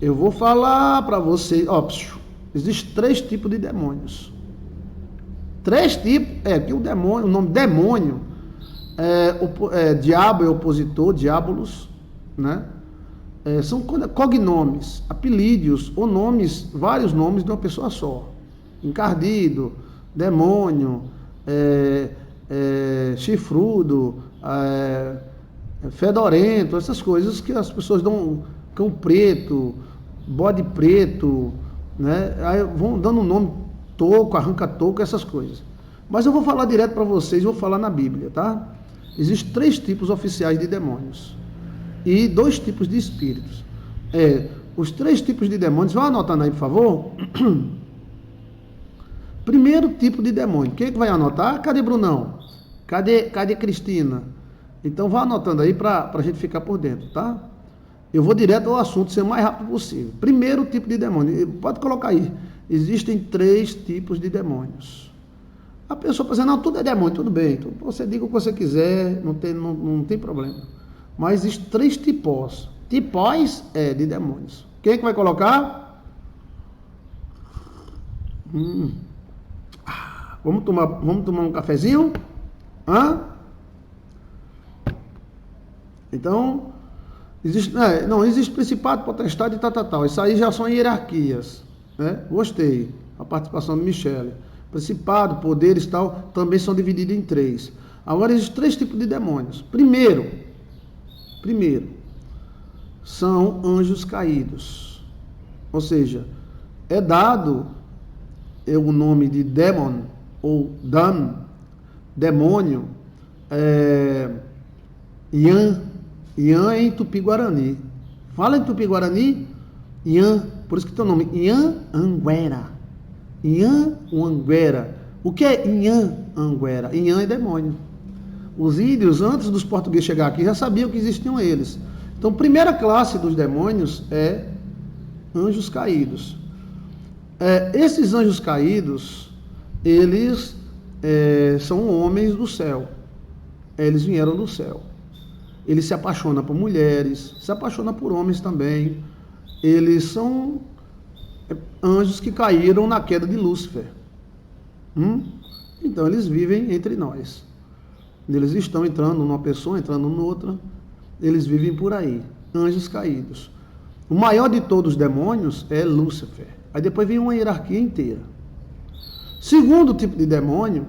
Eu vou falar para vocês, ó, existem 3 tipos de demônios. 3 tipos, que o demônio, o nome demônio, diabo é opositor, diabolos, né? São cognomes, apelídios ou nomes, vários nomes de uma pessoa só. Encardido, demônio, chifrudo, fedorento, essas coisas que as pessoas dão, cão preto, bode preto, né? Aí vão dando nome, toco, arranca toco, essas coisas. Mas eu vou falar direto para vocês, vou falar na Bíblia, tá? Existem 3 tipos oficiais de demônios e 2 tipos de espíritos. Os 3 tipos de demônios, vão anotando aí, por favor. Primeiro tipo de demônio, quem é que vai anotar? Cadê Brunão? Cadê Cristina? Então vá anotando aí para a gente ficar por dentro, tá? Eu vou direto ao assunto, ser o mais rápido possível. Primeiro tipo de demônio, pode colocar aí. Existem 3 tipos de demônios. A pessoa pensa, não, tudo é demônio, tudo bem. Então, você diga o que você quiser, não tem problema. Mas existem 3 tipos. Tipos de demônios. Quem é que vai colocar? Vamos tomar um cafezinho? Então, existe principado, potestade e tal. Isso aí já são hierarquias, né? Gostei. A participação de Michele. Principado, poderes e tal, também são divididos em 3. Agora, existem 3 tipos de demônios. Primeiro, são anjos caídos. Ou seja, é dado o nome de demon, ou demônio, Ian é em Tupi-Guarani. Fala em Tupi-Guarani, Ian, por isso que tem o nome Ian Anguera. Ian Anguera. O que é Ian Anguera? Ian é demônio. Os índios, antes dos portugueses chegar aqui, já sabiam que existiam eles. Então, primeira classe dos demônios é anjos caídos. Esses anjos caídos, eles são homens do céu. Eles vieram do céu. Eles se apaixonam por mulheres, se apaixonam por homens também. Eles são anjos que caíram na queda de Lúcifer. Então, eles vivem entre nós. Eles estão entrando numa pessoa, entrando noutra. Eles vivem por aí. Anjos caídos. O maior de todos os demônios é Lúcifer. Aí depois vem uma hierarquia inteira. Segundo tipo de demônio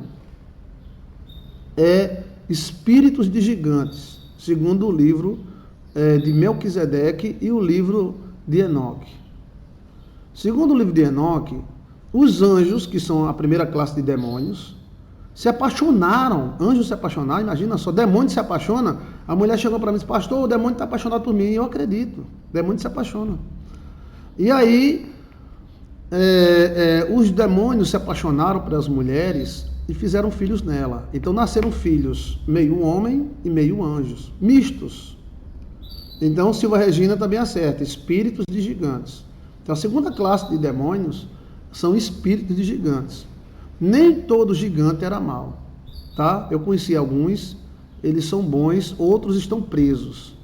é espíritos de gigantes, segundo o livro de Melquisedeque e o livro de Enoque. Segundo o livro de Enoque, os anjos, que são a primeira classe de demônios, se apaixonaram. Anjos se apaixonaram, imagina só, demônio se apaixona. A mulher chegou para mim e disse, pastor, o demônio está apaixonado por mim. E eu acredito, o demônio se apaixona. E aí, os demônios se apaixonaram pelas mulheres e fizeram filhos nela. Então nasceram filhos, meio homem e meio anjos, mistos. Então Silva Regina também acerta, espíritos de gigantes. Então a segunda classe de demônios são espíritos de gigantes. Nem todo gigante era mau, tá? Eu conheci alguns, eles são bons, outros estão presos.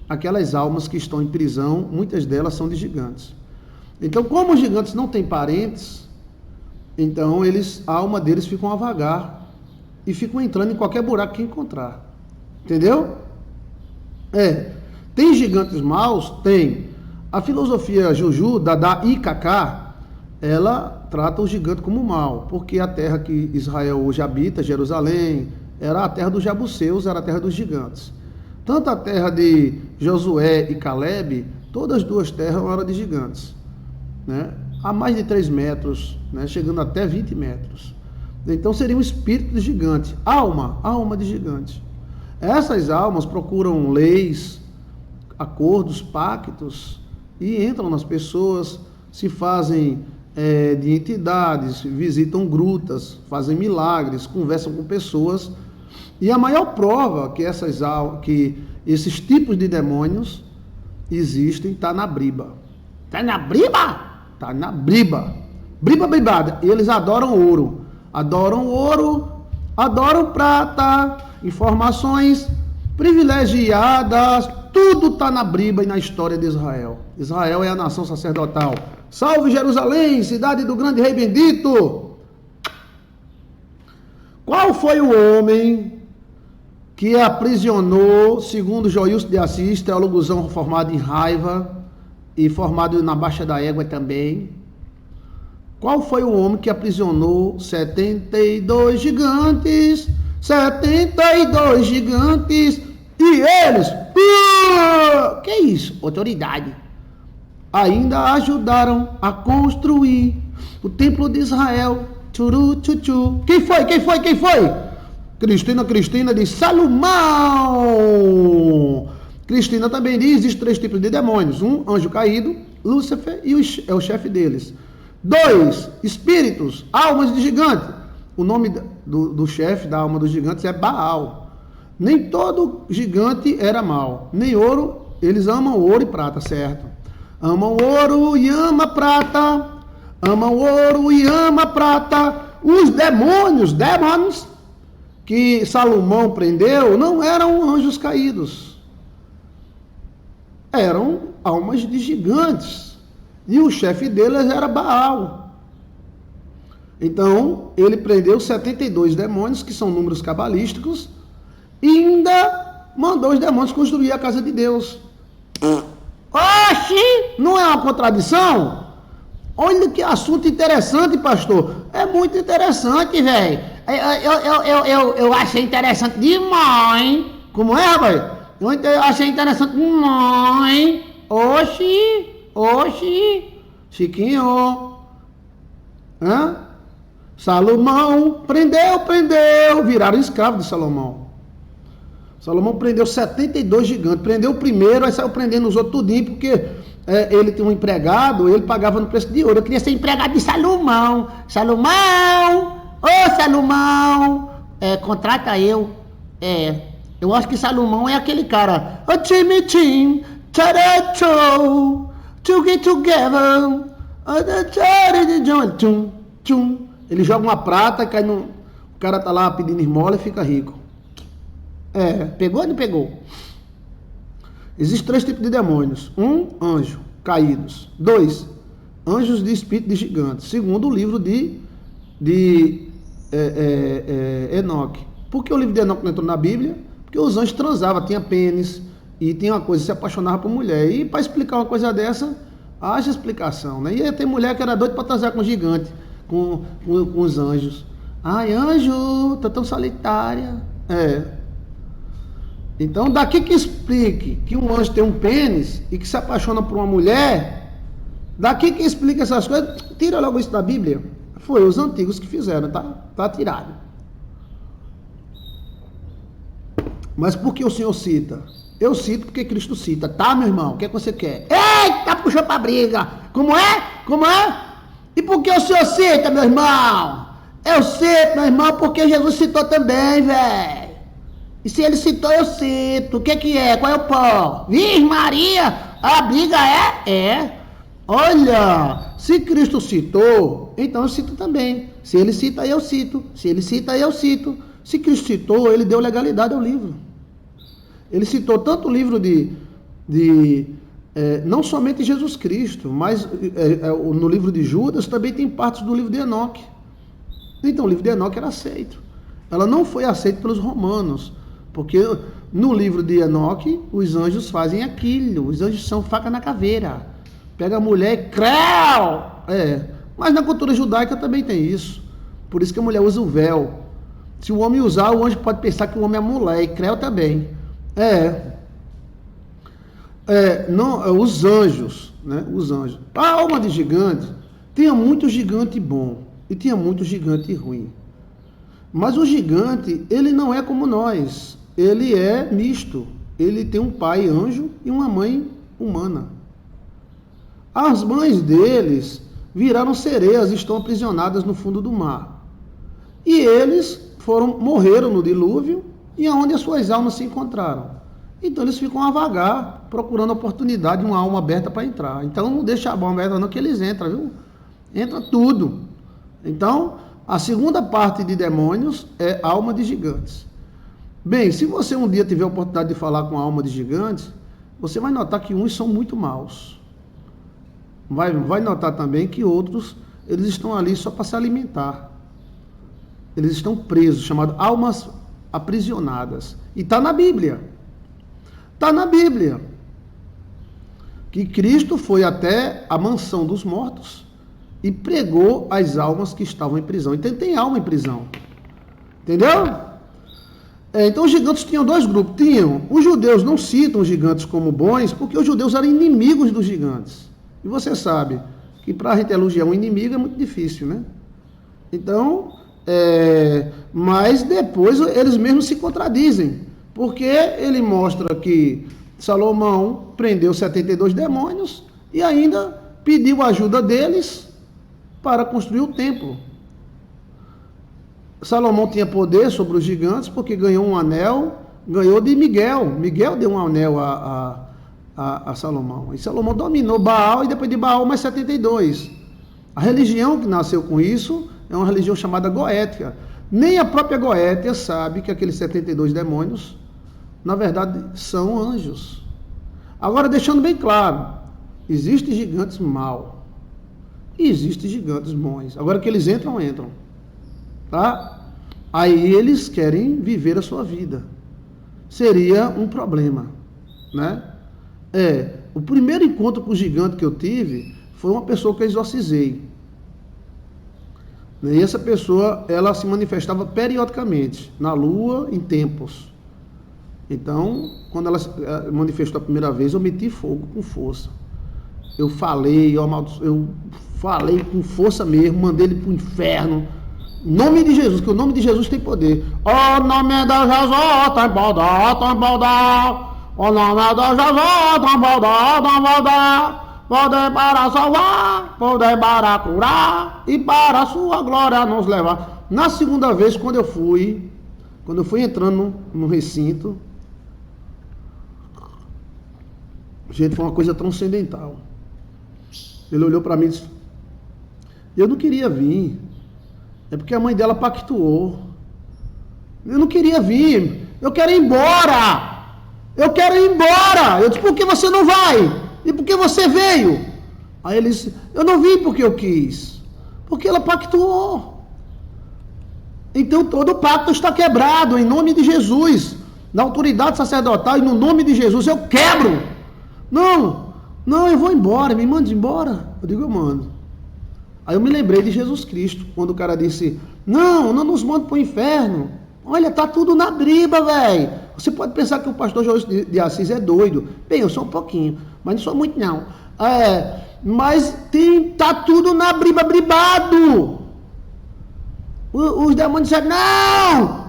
Aquelas almas que estão em prisão, muitas delas são de gigantes. Então, como os gigantes não têm parentes, então a alma deles ficam a vagar e ficam entrando em qualquer buraco que encontrar. Entendeu? Tem gigantes maus? Tem. A filosofia Juju, Dada e Kaká, ela trata o gigante como mal, porque a terra que Israel hoje habita, Jerusalém, era a terra dos Jabuseus, era a terra dos gigantes. Tanto a terra de Josué e Caleb, todas as 2 terras eram de gigantes, né? A mais de 3 metros, né? Chegando até 20 metros. Então seria um espírito de gigante, alma de gigante. Essas almas procuram leis, acordos, pactos, e entram nas pessoas, se fazem de entidades, visitam grutas, fazem milagres, conversam com pessoas. E a maior prova que esses tipos de demônios existem está na Briba. Está na Briba? Está na Briba. Bribada. E eles adoram ouro, adoram prata, informações privilegiadas tudo está na Bíblia e na história de Israel. Israel é a nação sacerdotal. Salve Jerusalém, cidade do grande rei bendito! Qual foi o homem que aprisionou, segundo Joilson de Assis, teologozão formado em raiva e formado na Baixa da Égua também? Qual foi o homem que aprisionou 72 gigantes? 72 gigantes, e eles, que isso? Autoridade. Ainda ajudaram a construir o templo de Israel. Tchuru, tchutchu. Quem foi? Cristina diz Salomão. Cristina também diz: existem 3 tipos de demônios: um, anjo caído, Lúcifer, e é o chefe deles. 2, espíritos, almas de gigante. O nome do chefe da alma dos gigantes é Baal. Nem todo gigante era mau, nem ouro. Eles amam ouro e prata, certo? Amam ouro e ama prata. Amam ouro e ama prata. Os demônios que Salomão prendeu não eram anjos caídos. Eram almas de gigantes. E o chefe deles era Baal. Então, ele prendeu 72 demônios, que são números cabalísticos, e ainda mandou os demônios construir a casa de Deus. Oxi! Não é uma contradição? Olha que assunto interessante, pastor. É muito interessante, velho. Eu achei interessante demais. Como é, rapaz? Eu achei interessante demais. Oxi. Chiquinho. Hã? Salomão prendeu. Viraram escravos de Salomão. Salomão prendeu 72 gigantes. Prendeu o primeiro, aí saiu prendendo os outros tudinho, porque ele tinha um empregado, ele pagava no preço de ouro. Eu queria ser empregado de Salomão. Salomão! Ô Salomão! Contrata eu. Eu acho que Salomão é aquele cara. Ô time, tcharatchou, to get together. Ele joga uma prata, cai no. O cara tá lá pedindo esmola e fica rico. Pegou ou não pegou? Existem 3 tipos de demônios. 1, anjo, caídos. 2, anjos de espírito de gigantes. Segundo o livro de Enoque. Por que o livro de Enoque não entrou na Bíblia? Porque os anjos transavam, tinha pênis, e tinha uma coisa, se apaixonava por mulher. E para explicar uma coisa dessa, haja explicação, né? E aí tem mulher que era doida para transar com gigante, com os anjos. Ai, anjo, tá tão solitária. Então, daqui que explique que um anjo tem um pênis e que se apaixona por uma mulher, daqui que explica essas coisas, tira logo isso da Bíblia. Foi os antigos que fizeram, tá? Tá tirado. Mas por que o senhor cita? Eu cito porque Cristo cita, tá, meu irmão? O que é que você quer? Eita, puxou pra briga. Como é? E por que o senhor cita, meu irmão? Eu cito, meu irmão, porque Jesus citou também, velho. E se ele citou, eu cito. O que é? Qual é o pó? Virgem Maria, a briga é? Olha, se Cristo citou, então eu cito também. Se ele cita, eu cito. Se ele cita, eu cito. Se Cristo citou, ele deu legalidade ao livro. Ele citou tanto o livro não somente Jesus Cristo, mas no livro de Judas também tem partes do livro de Enoque. Então o livro de Enoque era aceito. Ela não foi aceita pelos romanos, porque no livro de Enoque os anjos fazem aquilo. Os anjos são faca na caveira. Pega a mulher e creu! Mas na cultura judaica também tem isso. Por isso que a mulher usa o véu. Se o homem usar, o anjo pode pensar que o homem é mulher, e creu também. Os anjos, né? Os anjos. A alma de gigante, tinha muito gigante bom e tinha muito gigante ruim. Mas o gigante, ele não é como nós. Ele é misto. Ele tem um pai anjo e uma mãe humana. As mães deles viraram sereias, estão aprisionadas no fundo do mar. E eles morreram no dilúvio, e aonde as suas almas se encontraram. Então eles ficam a vagar, procurando oportunidade, uma alma aberta para entrar. Então não deixa a alma aberta não, que eles entram, viu? Entra tudo. Então, a segunda parte de demônios é alma de gigantes. Bem, se você um dia tiver a oportunidade de falar com a alma de gigantes, você vai notar que uns são muito maus. Vai notar também que outros, eles estão ali só para se alimentar. Eles estão presos, chamados almas aprisionadas. E está na Bíblia. Está na Bíblia. Que Cristo foi até a mansão dos mortos e pregou as almas que estavam em prisão. Então tem alma em prisão. Entendeu? Então os gigantes tinham dois grupos. Os judeus não citam os gigantes como bons, porque os judeus eram inimigos dos gigantes. E você sabe que para a gente elogiar um inimigo é muito difícil, né? Então, mas depois eles mesmos se contradizem, porque ele mostra que Salomão prendeu 72 demônios e ainda pediu a ajuda deles para construir o templo. Salomão tinha poder sobre os gigantes porque ganhou um anel, ganhou de Miguel. Miguel deu um anel a Salomão. E Salomão dominou Baal e depois de Baal mais 72. A religião que nasceu com isso é uma religião chamada Goétia. Nem a própria Goétia sabe que aqueles 72 demônios, na verdade, são anjos. Agora, deixando bem claro, existem gigantes maus e existem gigantes bons. Agora que eles entram. Tá? Aí eles querem viver a sua vida. Seria um problema, né? O primeiro encontro com o gigante que eu tive foi uma pessoa que eu exorcizei. E essa pessoa, ela se manifestava periodicamente, na lua, em tempos. Então, quando ela se manifestou a primeira vez, eu meti fogo com força. Eu falei com força mesmo, mandei ele para o inferno. Em nome de Jesus, que o nome de Jesus tem poder. O nome de Jesus tem poder, tem poder. O nome de Jesus tem poder, tem poder. Poder para salvar, poder para curar e para a sua glória nos levar. Na segunda vez, quando eu fui entrando no recinto, gente, foi uma coisa transcendental. Ele olhou para mim e disse: eu não queria vir. É porque a mãe dela pactuou. Eu não queria vir. Eu quero ir embora. Eu quero ir embora. Eu disse: por que você não vai? E por que você veio? Aí ele disse: eu não vim porque eu quis. Porque ela pactuou. Então todo o pacto está quebrado em nome de Jesus. Na autoridade sacerdotal e no nome de Jesus eu quebro. Não, eu vou embora. Me mande embora. Eu digo: eu mando. Aí eu me lembrei de Jesus Cristo, quando o cara disse: não nos manda para o inferno. Olha, tá tudo na briba, velho. Você pode pensar que o pastor Jorge de Assis é doido. Bem, eu sou um pouquinho, mas não sou muito não. Mas tá tudo na briba, bribado. Os demônios disseram: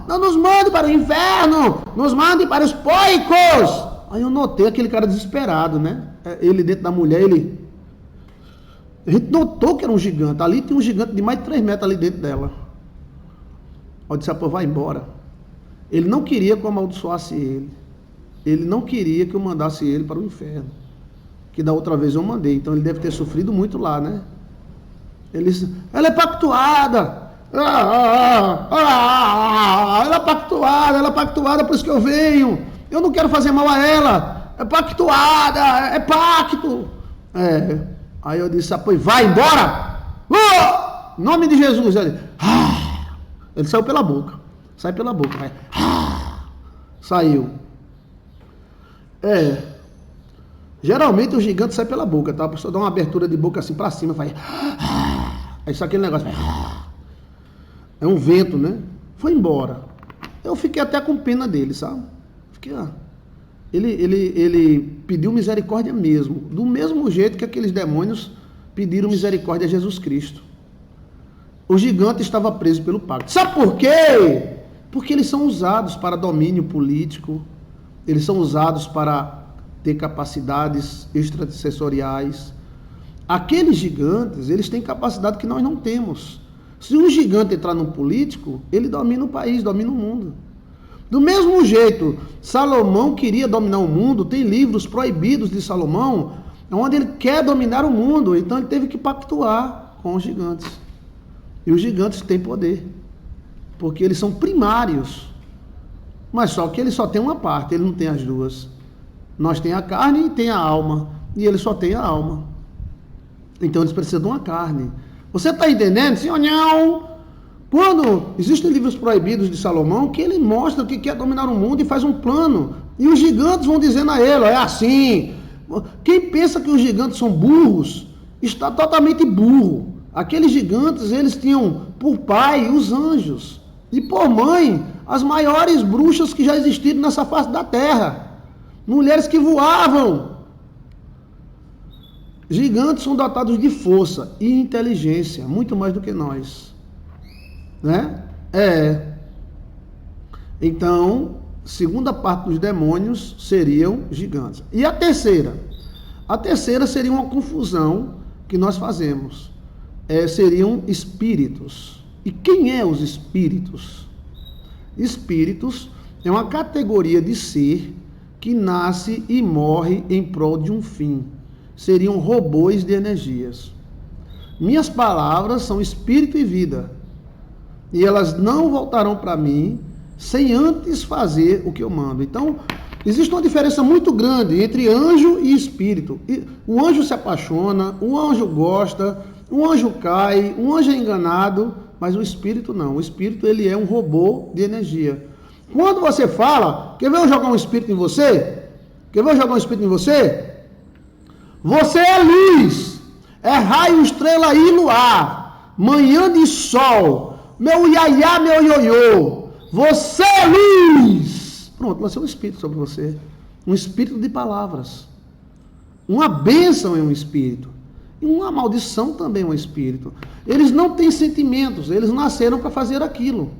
não nos mande para o inferno, nos mande para os poicos. Aí eu notei aquele cara desesperado, né? Ele dentro da mulher, a gente notou que era um gigante. Ali tem um gigante de mais de 3 metros ali dentro dela. Eu disse: pô, vai embora. Ele não queria que eu amaldiçoasse ele. Ele não queria que eu mandasse ele para o inferno. Que da outra vez eu mandei. Então ele deve ter sofrido muito lá, né? Ele disse: ela é pactuada. Ela é pactuada, por isso que eu venho. Eu não quero fazer mal a ela. É pactuada, é pacto. Aí eu disse: pois vai embora! Em nome de Jesus! Ele saiu pela boca. Sai pela boca. Vai. Saiu. Geralmente o gigante sai pela boca, tá? A pessoa dá uma abertura de boca assim pra cima, faz. Aí só aquele negócio. É um vento, né? Foi embora. Eu fiquei até com pena dele, sabe? Fiquei, Ele pediu misericórdia mesmo, do mesmo jeito que aqueles demônios pediram misericórdia a Jesus Cristo. O gigante estava preso pelo pacto. Sabe por quê? Porque eles são usados para domínio político, eles são usados para ter capacidades extrasensoriais. Aqueles gigantes, eles têm capacidade que nós não temos. Se um gigante entrar num político, ele domina o país, domina o mundo. Do mesmo jeito, Salomão queria dominar o mundo, tem livros proibidos de Salomão, onde ele quer dominar o mundo, então ele teve que pactuar com os gigantes. E os gigantes têm poder, porque eles são primários, mas só que ele só tem uma parte, ele não tem as duas. Nós tem a carne e tem a alma. E eles só têm a alma. Então eles precisam de uma carne. Você está entendendo? Sim ou não? Quando existem livros proibidos de Salomão, que ele mostra que quer dominar o mundo e faz um plano. E os gigantes vão dizendo a ele, é assim. Quem pensa que os gigantes são burros, está totalmente burro. Aqueles gigantes, eles tinham por pai os anjos. E por mãe, as maiores bruxas que já existiram nessa face da terra. Mulheres que voavam. Gigantes são dotados de força e inteligência, muito mais do que nós. Né? Então, segunda parte dos demônios seriam gigantes. E a terceira? A terceira seria uma confusão que nós fazemos. Seriam espíritos. E quem é os espíritos? Espíritos é uma categoria de ser que nasce e morre em prol de um fim. Seriam robôs de energias. Minhas palavras são espírito e vida. E elas não voltarão para mim sem antes fazer o que eu mando. Então, existe uma diferença muito grande entre anjo e espírito. O anjo se apaixona, o anjo gosta, o anjo cai, o anjo é enganado, mas o espírito não. O espírito, ele é um robô de energia. Quando você fala, quer ver eu jogar um espírito em você? Quer ver eu jogar um espírito em você? Você é luz, é raio, estrela e luar, manhã de sol, meu iaiá, meu ioiô, você é luz. Pronto, vai ser um espírito sobre você, um espírito de palavras. Uma bênção é um espírito, e uma maldição também é um espírito. Eles não têm sentimentos, eles nasceram para fazer aquilo.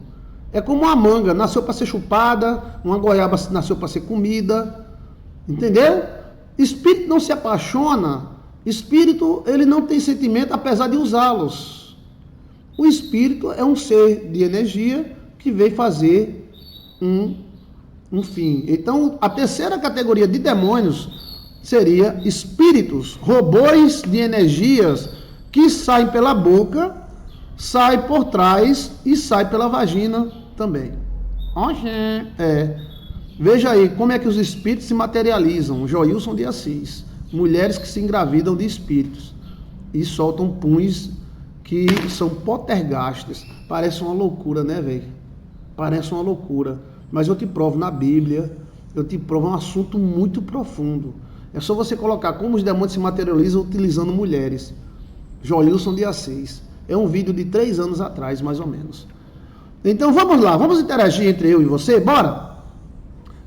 É como uma manga, nasceu para ser chupada, uma goiaba nasceu para ser comida, entendeu? Espírito não se apaixona, espírito ele não tem sentimento apesar de usá-los. O espírito é um ser de energia que veio fazer um fim. Então, a terceira categoria de demônios seria espíritos, robôs de energias que saem pela boca, saem por trás e saem pela vagina também. Veja aí como é que os espíritos se materializam. Joilson de Assis. Mulheres que se engravidam de espíritos e soltam puns que são poltergastes. Parece uma loucura, né, velho? Parece uma loucura. Mas eu te provo na Bíblia, eu te provo um assunto muito profundo. É só você colocar como os demônios se materializam utilizando mulheres. Joilson de Assis. É um vídeo de 3 anos atrás, mais ou menos. Então vamos lá, vamos interagir entre eu e você, bora?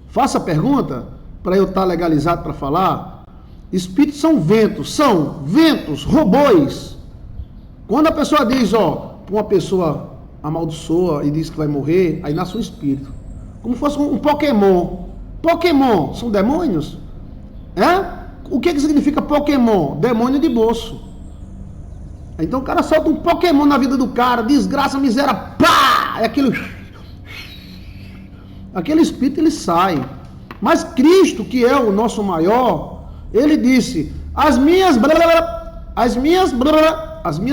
Faça a pergunta para eu estar legalizado para falar. Espíritos são ventos, robôs. Quando a pessoa diz, uma pessoa amaldiçoa e diz que vai morrer, aí nasce um espírito. Como fosse um Pokémon. Pokémon são demônios? O que significa Pokémon? Demônio de bolso. Então o cara solta um Pokémon na vida do cara, desgraça, miséria, pá! É aquele espírito ele sai. Mas Cristo, que é o nosso maior, ele disse: as minhas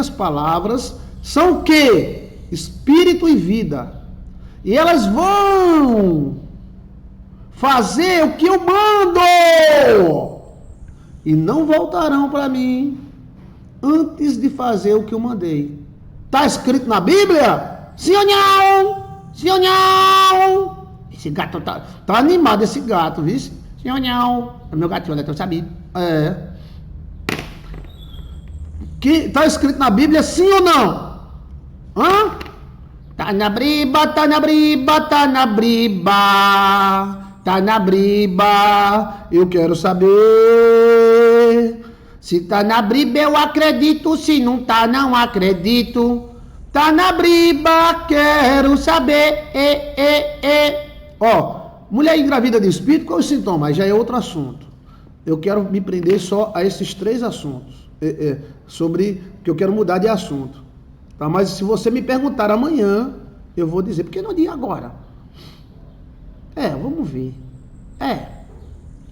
palavras são o quê? Espírito e vida. E elas vão fazer o que eu mando. E não voltarão para mim antes de fazer o que eu mandei. Está escrito na Bíblia? Sim ou não? Sim ou não? Esse gato tá animado, esse gato, viu? Sim ou não? É meu gatinho, né? Eu sabia. Que está escrito na Bíblia, sim ou não? Tá na briba, tá na briba, tá na briba. Tá na briba. Eu quero saber. Se tá na briba eu acredito, se não tá não acredito. Tá na briba, quero saber. Mulher engravida de espírito, qual é o sintoma? Já é outro assunto. Eu quero me prender só a esses 3 assuntos. Sobre que eu quero mudar de assunto. Tá? Mas se você me perguntar amanhã, eu vou dizer, porque não dia agora. Vamos ver.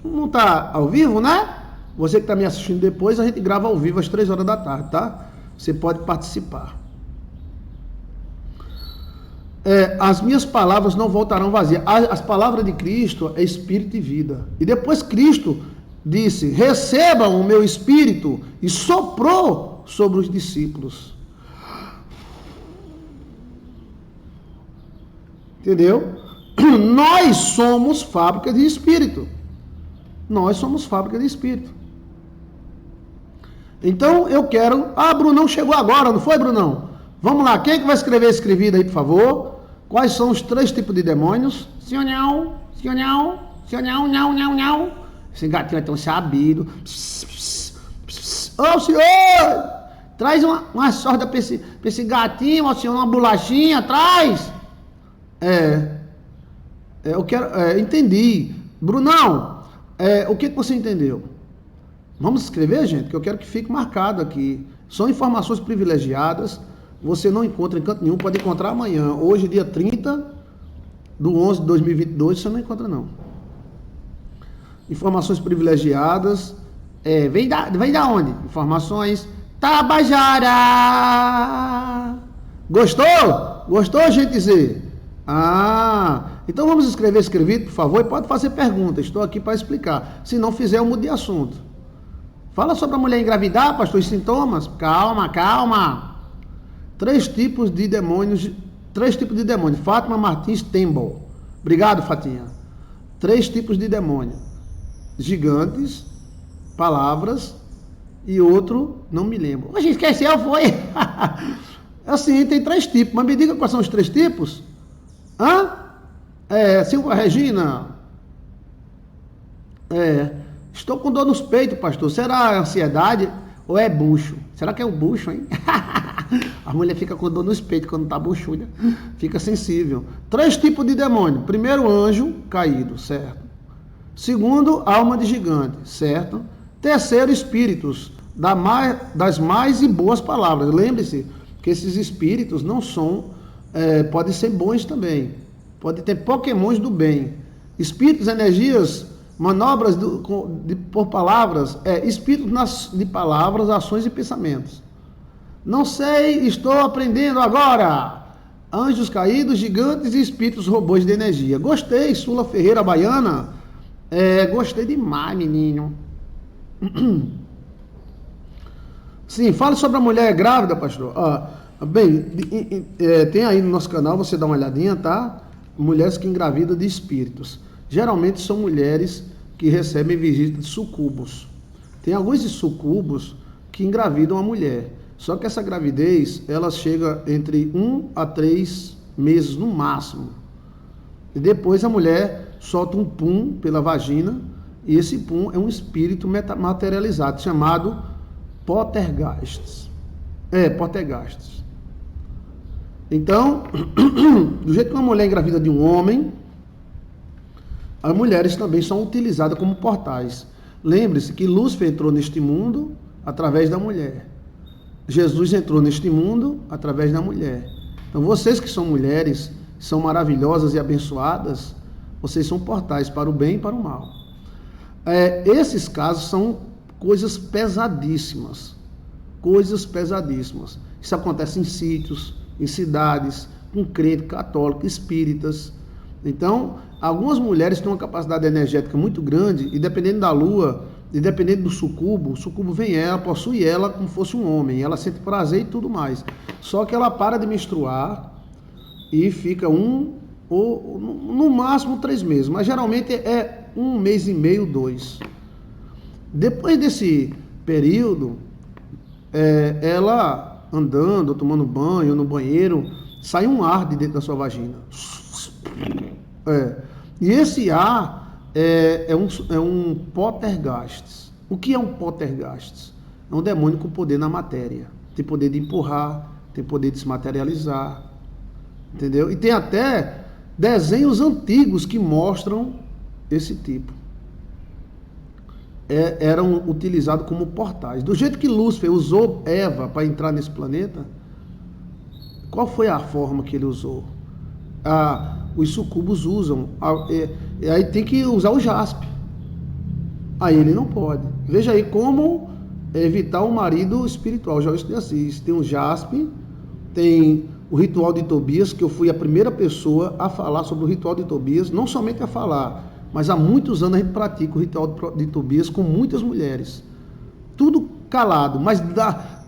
Não tá ao vivo, né? Você que está me assistindo depois, a gente grava ao vivo às 3 horas da tarde, tá? Você pode participar. as minhas palavras não voltarão vazias. As palavras de Cristo é espírito e vida. E depois Cristo disse: recebam o meu espírito, e soprou sobre os discípulos. Entendeu? Nós somos fábrica de espírito. Nós somos fábrica de espírito. Então eu quero... Brunão chegou agora, não foi, Brunão? Vamos lá, quem é que vai escrever escrevido aí, por favor? Quais são os 3 tipos de demônios? Senhor, não. Esse gatinho é tão sabido. Ô, senhor! Traz uma sorda para esse gatinho, ó, senhor, uma bolachinha, traz! Eu quero... entendi. Brunão, o que você entendeu? Vamos escrever, gente, que eu quero que fique marcado aqui. São informações privilegiadas. Você não encontra em canto nenhum, pode encontrar amanhã. Hoje, dia 30/11/2022, você não encontra, não. Informações privilegiadas. Vem da onde? Informações Tabajara. Gostou? Gostou, gente dizer? Então vamos escrever escrevido, por favor, e pode fazer perguntas. Estou aqui para explicar. Se não fizer, eu mudo de assunto. Fala sobre a mulher engravidar, pastor, os sintomas. Calma. 3 tipos de demônios. Fátima Martins Tembol. Obrigado, Fatinha. 3 tipos de demônio. Gigantes, palavras e outro, não me lembro. A gente esqueceu, foi? Assim, tem 3 tipos. Mas me diga quais são os 3 tipos? Silvia Regina. Estou com dor nos peitos, pastor. Será ansiedade ou é bucho? Será que é o bucho, hein? A mulher fica com dor nos peitos quando tá buchuda. Fica sensível. 3 tipos de demônio. Primeiro, anjo caído, certo? Segundo, alma de gigante, certo? Terceiro, espíritos das mais e boas palavras. Lembre-se que esses espíritos não são... podem ser bons também. Pode ter pokémons do bem. Espíritos, energias... manobras por palavras, espíritos de palavras, ações e pensamentos. Não sei, estou aprendendo agora. Anjos caídos, gigantes e espíritos robôs de energia. Gostei, Sula Ferreira Baiana. Gostei demais, menino. Sim, fala sobre a mulher grávida, pastor. Bem, tem aí no nosso canal, você dá uma olhadinha, tá? Mulheres que engravidam de espíritos. Geralmente são mulheres que recebem visita de sucubos. Tem alguns de sucubos que engravidam a mulher. Só que essa gravidez, ela chega entre 1 a 3 meses no máximo. E depois a mulher solta um pum pela vagina, e esse pum é um espírito materializado, chamado poltergeist. Poltergeist. Então, do jeito que uma mulher engravida de um homem, as mulheres também são utilizadas como portais. Lembre-se que Lúcifer entrou neste mundo através da mulher. Jesus entrou neste mundo através da mulher. Então vocês que são mulheres, são maravilhosas e abençoadas, vocês são portais para o bem e para o mal. Esses casos são coisas pesadíssimas. Coisas pesadíssimas. Isso acontece em sítios, em cidades, com crente, católico, espíritas. Então, algumas mulheres têm uma capacidade energética muito grande e dependendo da lua, e dependendo do sucubo, o sucubo vem ela, possui ela como fosse um homem, ela sente prazer e tudo mais. Só que ela para de menstruar e fica 1 ou no máximo 3 meses, mas geralmente é 1 mês e meio, 2. Depois desse período, ela andando, tomando banho, no banheiro, sai um ar de dentro da sua vagina. E esse ar é um poltergeist. O que é um poltergeist? É um demônio com poder na matéria. Tem poder de empurrar, tem poder de se materializar. Entendeu? E tem até desenhos antigos que mostram esse tipo. Eram utilizados como portais. Do jeito que Lúcifer usou Eva para entrar nesse planeta, qual foi a forma que ele usou? Os sucubos usam. Aí tem que usar o jaspe. Aí ele não pode. Veja aí como evitar um marido espiritual. Já de Assis. Tem o jaspe, tem o ritual de Tobias, que eu fui a primeira pessoa a falar sobre o ritual de Tobias, não somente a falar, mas há muitos anos a gente pratica o ritual de Tobias com muitas mulheres. Tudo calado, mas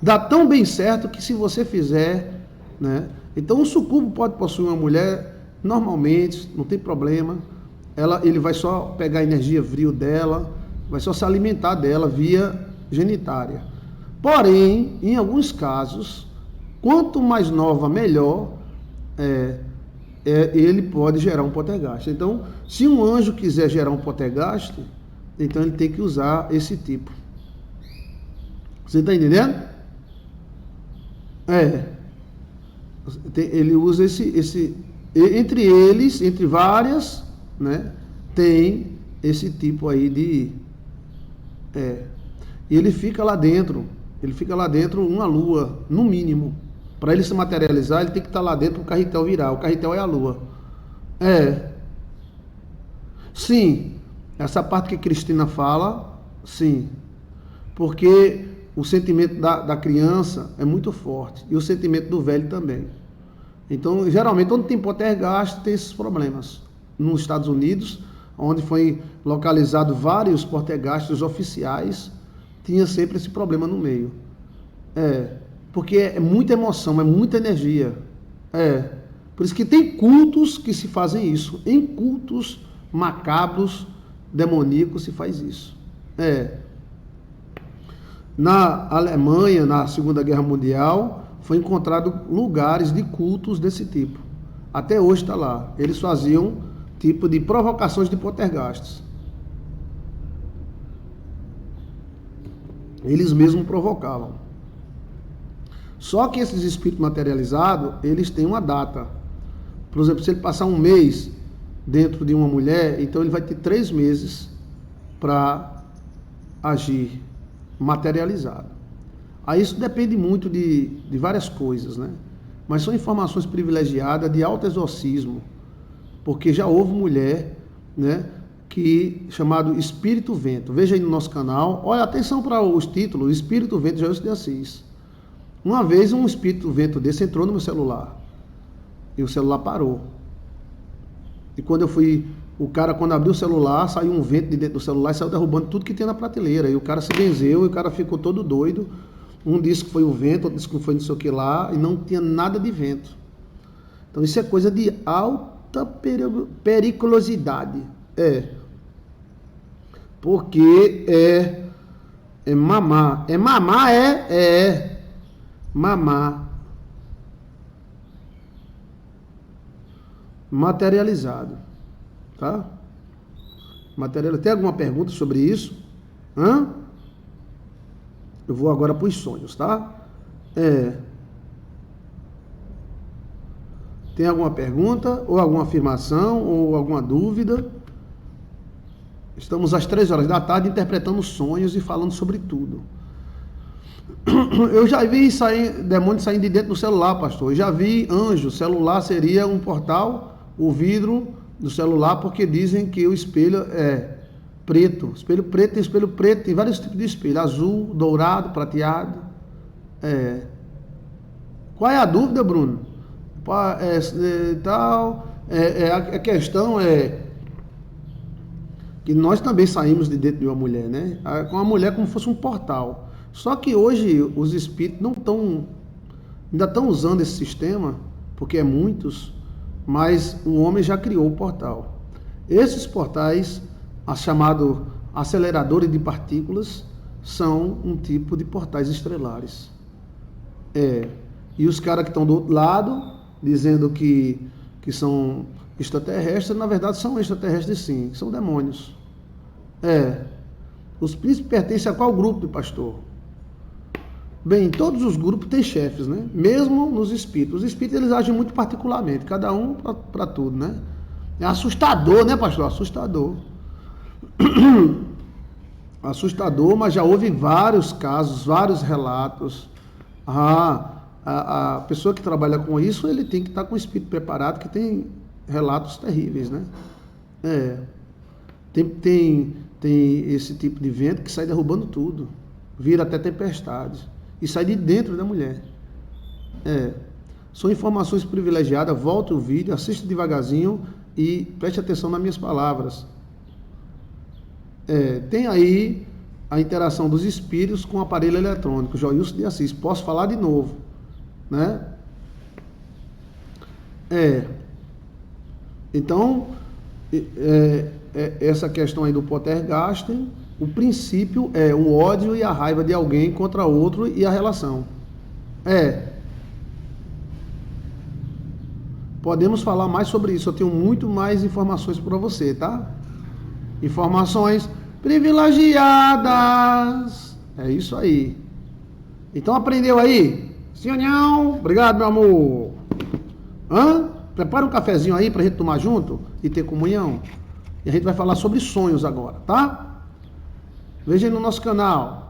dá tão bem certo que se você fizer, né? Então o sucubo pode possuir uma mulher normalmente, não tem problema. Ele vai só pegar a energia vril dela, vai só se alimentar dela via genitária. Porém, em alguns casos, quanto mais nova, melhor, ele pode gerar um poltergeist. Então, se um anjo quiser gerar um poltergeist, então ele tem que usar esse tipo. Você está entendendo? Ele usa entre eles, entre várias, né? Tem esse tipo aí de... E ele fica lá dentro uma lua, no mínimo. Para ele se materializar, ele tem que estar lá dentro para o carretel virar. O carretel é a lua. Sim, essa parte que Cristina fala, sim. Porque o sentimento da criança é muito forte. E o sentimento do velho também. Então, geralmente, onde tem poltergeist, tem esses problemas. Nos Estados Unidos, onde foi localizado vários poltergeists oficiais, tinha sempre esse problema no meio. Porque é muita emoção, é muita energia. Por isso que tem cultos que se fazem isso. Em cultos macabros, demoníacos, se faz isso. Na Alemanha, na Segunda Guerra Mundial, foi encontrado lugares de cultos desse tipo. Até hoje está lá. Eles faziam tipo de provocações de poltergeists. Eles mesmos provocavam. Só que esses espíritos materializados, eles têm uma data. Por exemplo, se ele passar um mês dentro de uma mulher, então ele vai ter 3 meses para agir materializado. Aí isso depende muito de várias coisas, né? Mas são informações privilegiadas de alto exorcismo, porque já houve mulher, né, chamado Espírito Vento. Veja aí no nosso canal. Olha, atenção para os títulos. Espírito Vento, Jailson de Assis. Uma vez um Espírito Vento desse entrou no meu celular. E o celular parou. E quando quando abriu o celular, saiu um vento de dentro do celular e saiu derrubando tudo que tinha na prateleira. E o cara se benzeu e o cara ficou todo doido. Um disse que foi o vento, outro disse que foi não sei o que lá, e não tinha nada de vento. Então isso é coisa de alta periculosidade. Porque mamar. Mamar. Materializado. Tá? Tem alguma pergunta sobre isso? Eu vou agora para os sonhos, tá? Tem alguma pergunta, ou alguma afirmação, ou alguma dúvida? Estamos às 3 horas da tarde interpretando sonhos e falando sobre tudo. Eu já vi demônio saindo de dentro do celular, pastor. Eu já vi anjo. O celular seria um portal, o vidro do celular, porque dizem que o espelho é preto. Espelho preto, tem vários tipos de espelho. Azul, dourado, prateado. Qual é a dúvida, Bruno? A questão é que nós também saímos de dentro de uma mulher, né? Com a mulher como se fosse um portal. Só que hoje os espíritos ainda estão usando esse sistema, porque é muitos, mas o homem já criou o portal. Esses portais, chamado aceleradores de partículas, são um tipo de portais estrelares. E os caras que estão do outro lado, dizendo que são extraterrestres, na verdade são extraterrestres sim, são demônios. Os príncipes pertencem a qual grupo, pastor? Bem, todos os grupos têm chefes, né? Mesmo nos espíritos. Os espíritos, eles agem muito particularmente, cada um para tudo, né? É assustador, né, pastor? Assustador. Assustador, mas já houve vários casos, vários relatos. A pessoa que trabalha com isso, ele tem que estar com o espírito preparado, que tem relatos terríveis, né? Tem esse tipo de vento que sai derrubando tudo, vira até tempestade, e sai de dentro da mulher. São informações privilegiadas. Volte o vídeo, assista devagarzinho e preste atenção nas minhas palavras. Tem aí a interação dos espíritos com o aparelho eletrônico. Joilson de Assis. Posso falar de novo, né? Então, essa questão aí do poltergeist, o princípio é o ódio e a raiva de alguém contra outro e a relação. Podemos falar mais sobre isso. Eu tenho muito mais informações para você, tá? Informações privilegiadas. É isso aí. Então aprendeu aí? Sim ou não? Obrigado, meu amor. Prepara um cafezinho aí pra gente tomar junto e ter comunhão. E a gente vai falar sobre sonhos agora, tá? Veja aí no nosso canal.